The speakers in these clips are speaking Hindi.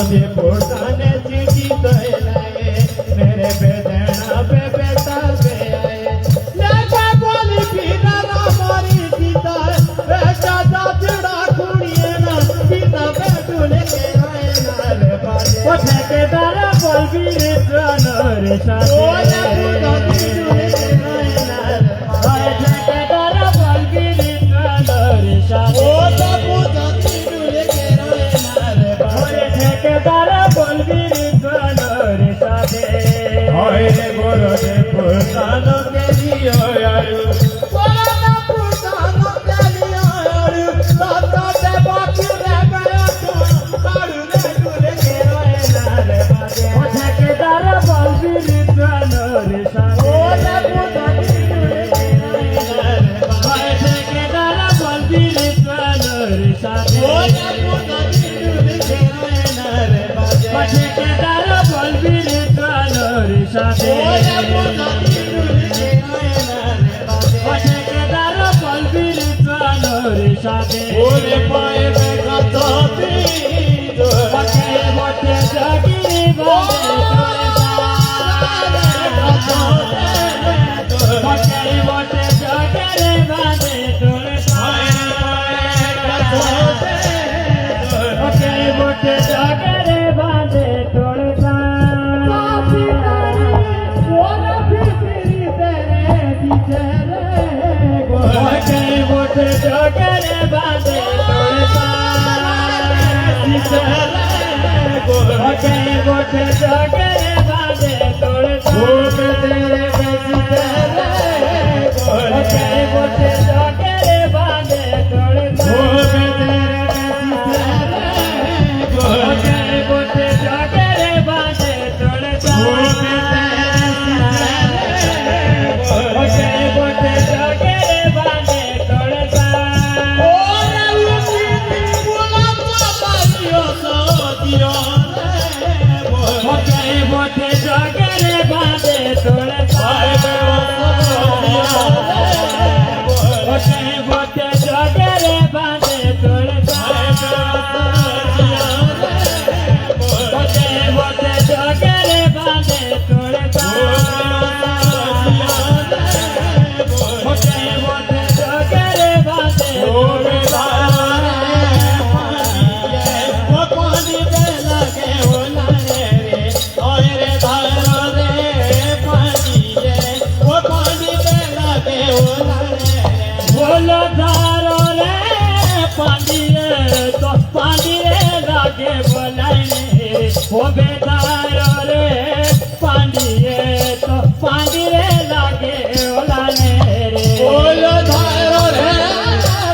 जे पोटाने चिट्ठी तो लाए मेरे बेदना पे बेटा पे आए लेके बोली पीना हमारी सीता बेटा दादड़ा कुड़िए ना सीता बेटू लेके आए ना रे बाजे ओ ठेकेदार बोल भी रे रे साथे ओ ना दादी लेके आए ना रे ठेकेदार बोल भी रे साथे ओ दादी लेके आए ना रे बाजे ठेकेदार बोल भी रे साथे ओए रे बोलो रे पुरानो के लिए आयो बोलो पुरानो के लिए आयो लाता दे बाकी रह गया तू काड़ू रे तू लेके आए ना रे बाजे ओ ठेकेदार बोल भी रे साथे ओ दादी लेके आए ना रे बाजे ठेकेदार बोल भी रे साथे ओ दादी लेके आए ना रे बाजे ठेकेदार बोल भी रे साथे ओ दादी लेके आए ना रे बाजे ठेकेदार बोल भी रे साथे ओरे पाए में कतोती दो बटे बटे जागी बाजे बटे बटे जागे बाजे तोरे बटे बटे जागे बाजे तोरे जगरे बांधे गोटे जगरे बांधे तोड़े तेरे गोटे जगरे बांधे तोड़े गोटे जगरे बांधे तोड़े गोटे जगरे बांधे मोटे जगरे बांधे तोड़े मोटे जगरे बांधे तोड़े मोटे जगरे बांधे तोड़े मोटे जगरे बांधे बोलो धारो रे पांडिये तो पांडिये लागे बोलाने वो बेदारो रे पांडिये तो पांडिये लागे बोलाने रे बोलो धारो रे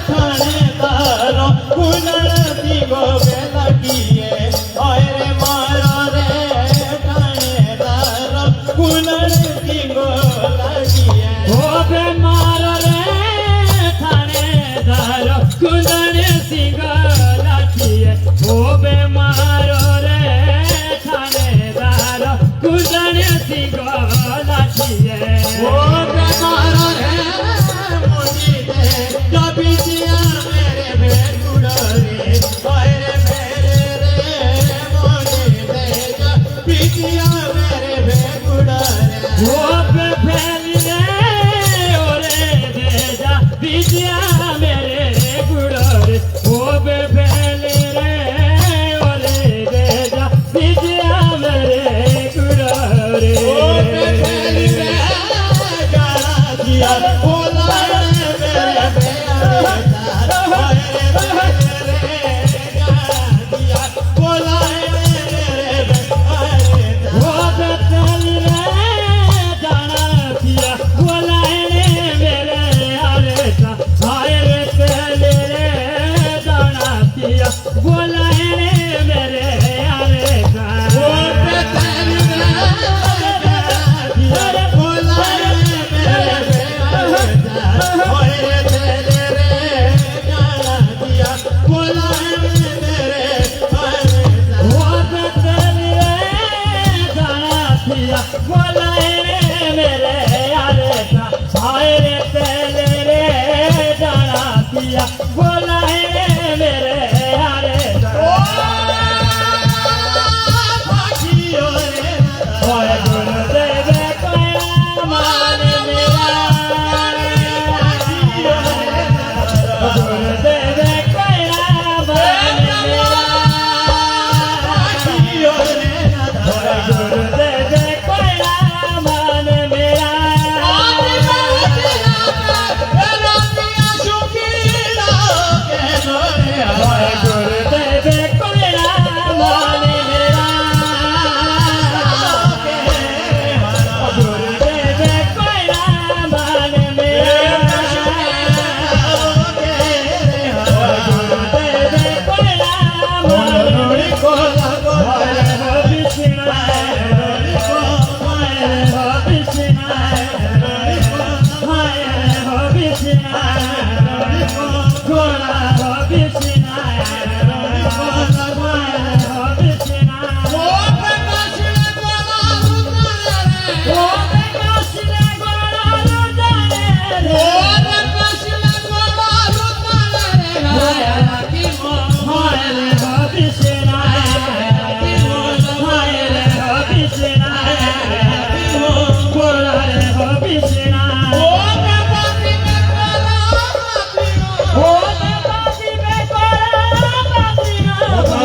थानेदारो कुलर दिगो बेलाकिए ओए रे मारो रे थानेदारो कुलर दिगो लागिए वो बे मारो रे कुंदन सिंह लाठिए ओ बे मारो रे थानेदार कुंदन सिंह लाठिए ओ बे मारो रे मोदी दे कभी दिया मेरे बेगुड़ा रे ओए रे मेरे रे मोदी दे कभी दिया मेरे बेगुड़ा रे ओ बे फैली रे ओरे दे जा बिजिया मेरे गोरा हो बिसना हो बिसना ओ प्रकाश ले गोरा रुदने ओ प्रकाश ले गोरा रुदने ओ प्रकाश ले गोरा रुदने हाय की मोहर हो बिसना की मोहर हो बिसना गोरा हो बिसना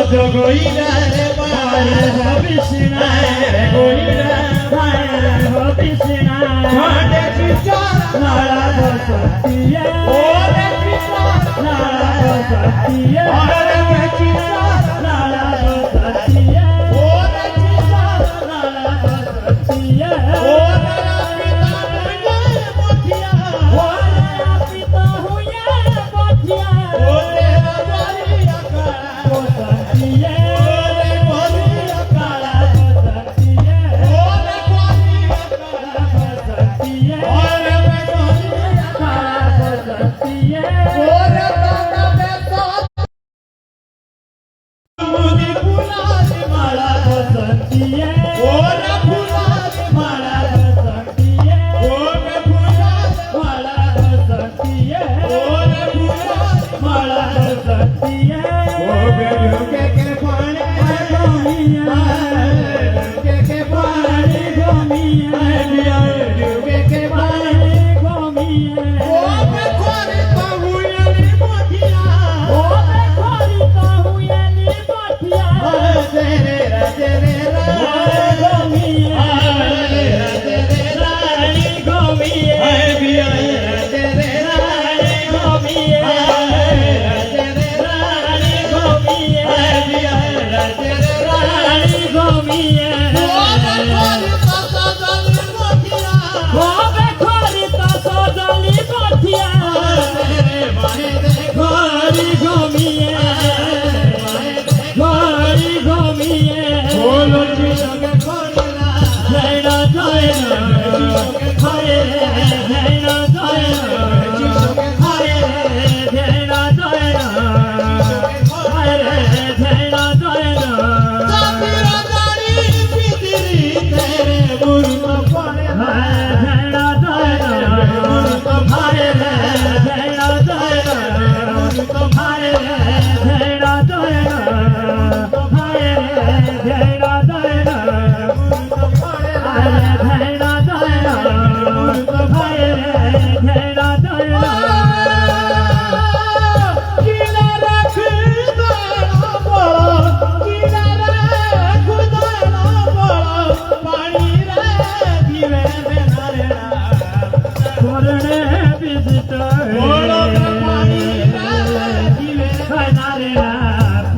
Goira re bare ho bisna goira bare ho bisna khade kichara nala ho saktiye ore kichara nala ho saktiye ore kichara nala ho saktiye ore kichara nala ho saktiye ore apita huye pothia ore bariya kara ho saktiye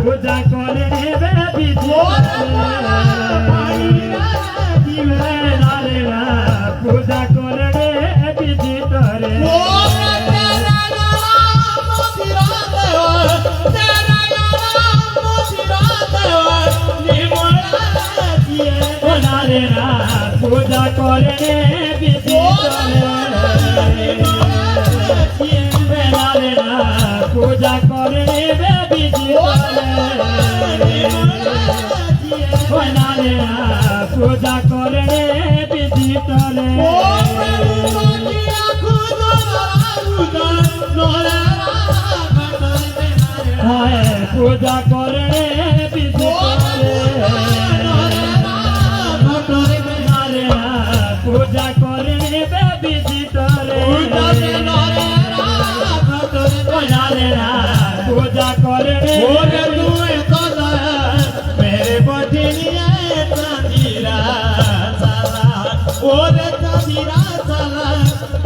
पूजा करने पूजा करने पूजा करने विधि तले पूजा करने विधि पूजा करने विधि तले पूजा करने मेरे बठिनिया तंदीरा साला ओरे तंदीरा साला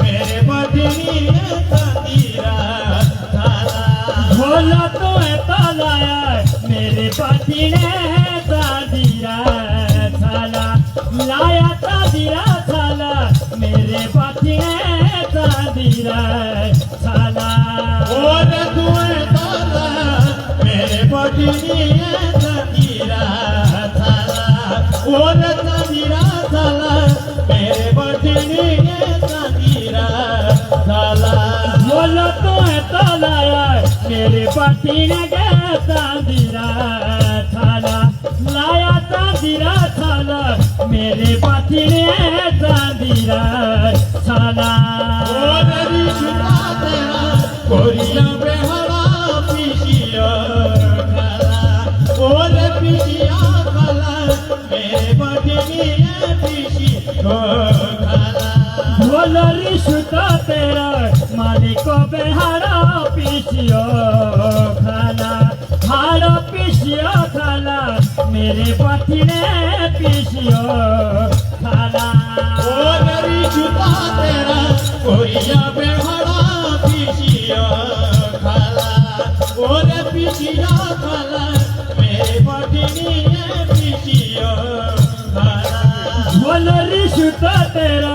मेरे बठिनिया तंदीरा साला भोला तो तलाया मेरे बठिने तंदीरा साला लाया तंदीरा साला मेरे बठिने तंदीरा साला ओरे तू तला मेरे बठिनिया तंदीरा साला ओरे तंदीरा साला मेरे बठिनिया तंदीरा साला भोला तो तलाया मेरे पति ने गया चांदीरा थाला लाया चांदीरा थाला मेरे पति ने चांदीरा थाला कोरिया बेहरा पिसिया खाला ओरे पिसिया खाला मेरे बटनी पिसी खाला बोलरी सुता तेरा मालिक बेहारा पिसियो खाला हारा पिसियो खाला मेरे पति ने पिसियो खाला ओरे जुता तेरा कोरिया बेहरा पिसिया खाला ओरे पिसिया खाला मेरे बटनी पिसिया खाला बोलरी सुता तेरा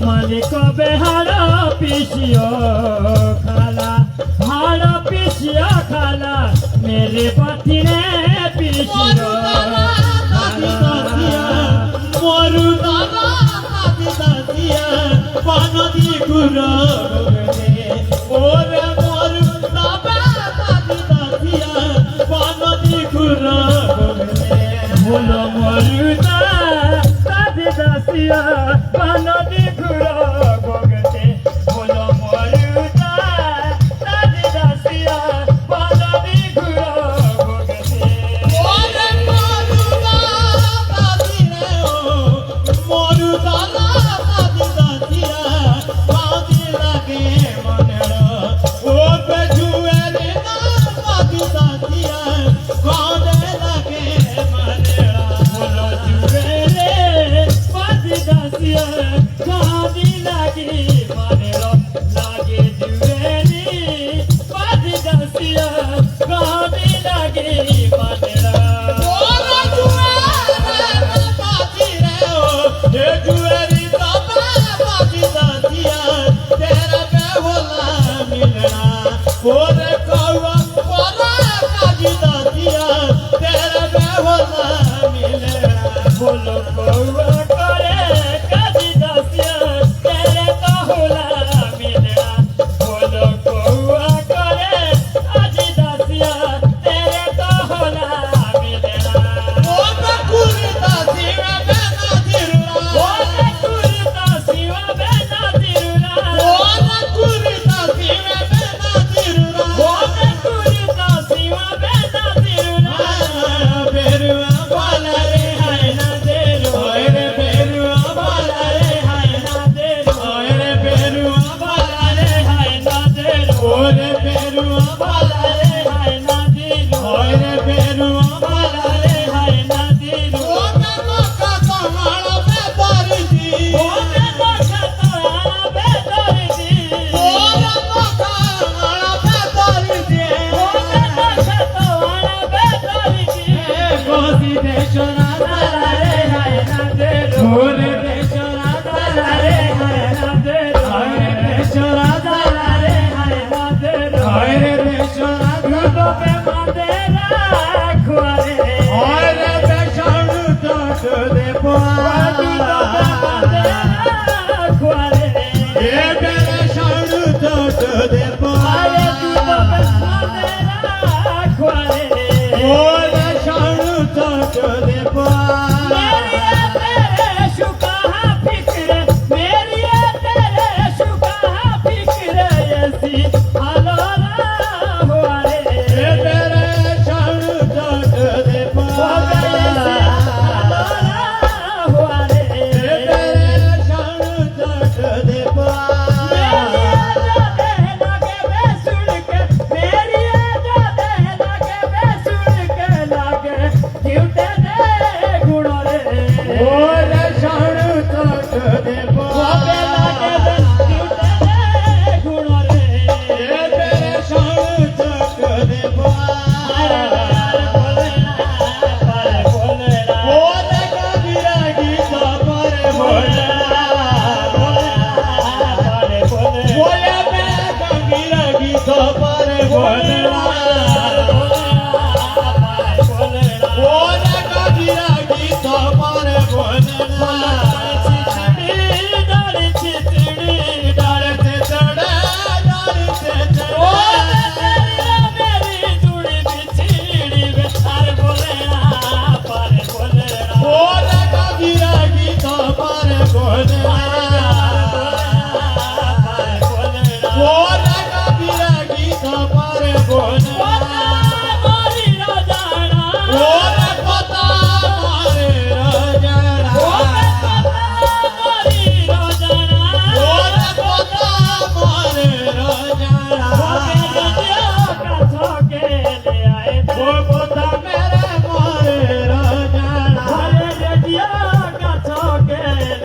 मालिक बेहारा पिसियो खाला हारा पिसियो खाला मेरे पति ने पिसियो मरुदाना दादी दादिया पानदी गुरा ओरे मरुदाना दादी दादिया पानदी गुरा बोलो मरुदा दादी दासिया पानदी गुरा गोगते बोलो मरुदा दादी दासिया पानदी गुरा गोगते ओरे मरुदा दादी रे ओ मरुदाना दादी दादिया पादी लागे मनड़ा ओ बेजुए रे ना दादी दादिया पादे लागे मनड़ा बोलो जुवेले पादी दासिया कादी लागी मानेरो लागे जुवेली पादी दासिया कादी लागी मानेरा ओरे जुए रे दादी रे ओ हे जुएरी दादा दादी दादिया तेरा के होला मिलना ओरे कौवा ओरे काजी दादिया तेरा के होला मिलना बोलो कौवा करे कादी दासिया तेरे तो होला मिलना बोलो कौवा करे कादी दासिया तेरे तो होला मिलना ओरे कुरी दादी रे बेना दिरुला ओरे कुर्ता सिवा बेना तिरुला ओरे कुरी दादी रे बेना दिरुला ओरे कुर्ता सिवा बेना तिरुला बेरुआ बाला रे हाय ना देरो ओरे बेरुआ बाला रे हाय ना देरो ओरे बेरुआ बाला रे हाय ना देरो ओरे बेरुआ बाला रे हाय ना देरो ओरे बेरुआ बाला रे हाय ना देरो ओरे मक्का तमाड़ा पे दर्दी ओरे मक्का तोरा बेदर्दी ओरे मक्का तमाड़ा पे दर्दी ओरे मक्का तोरा बेदर्दी गोसी देशरा दाला रे हाय ना देरो ओरे देशरा दाला रे हाय ना देरो ओरे देशरा दाला रे हाय ना देरो ओरे देशरा तो पे मांदेरा खुआरे ओरे देशरू तो दे तो पे मांदेरा खुआरे ए देशरू तो दे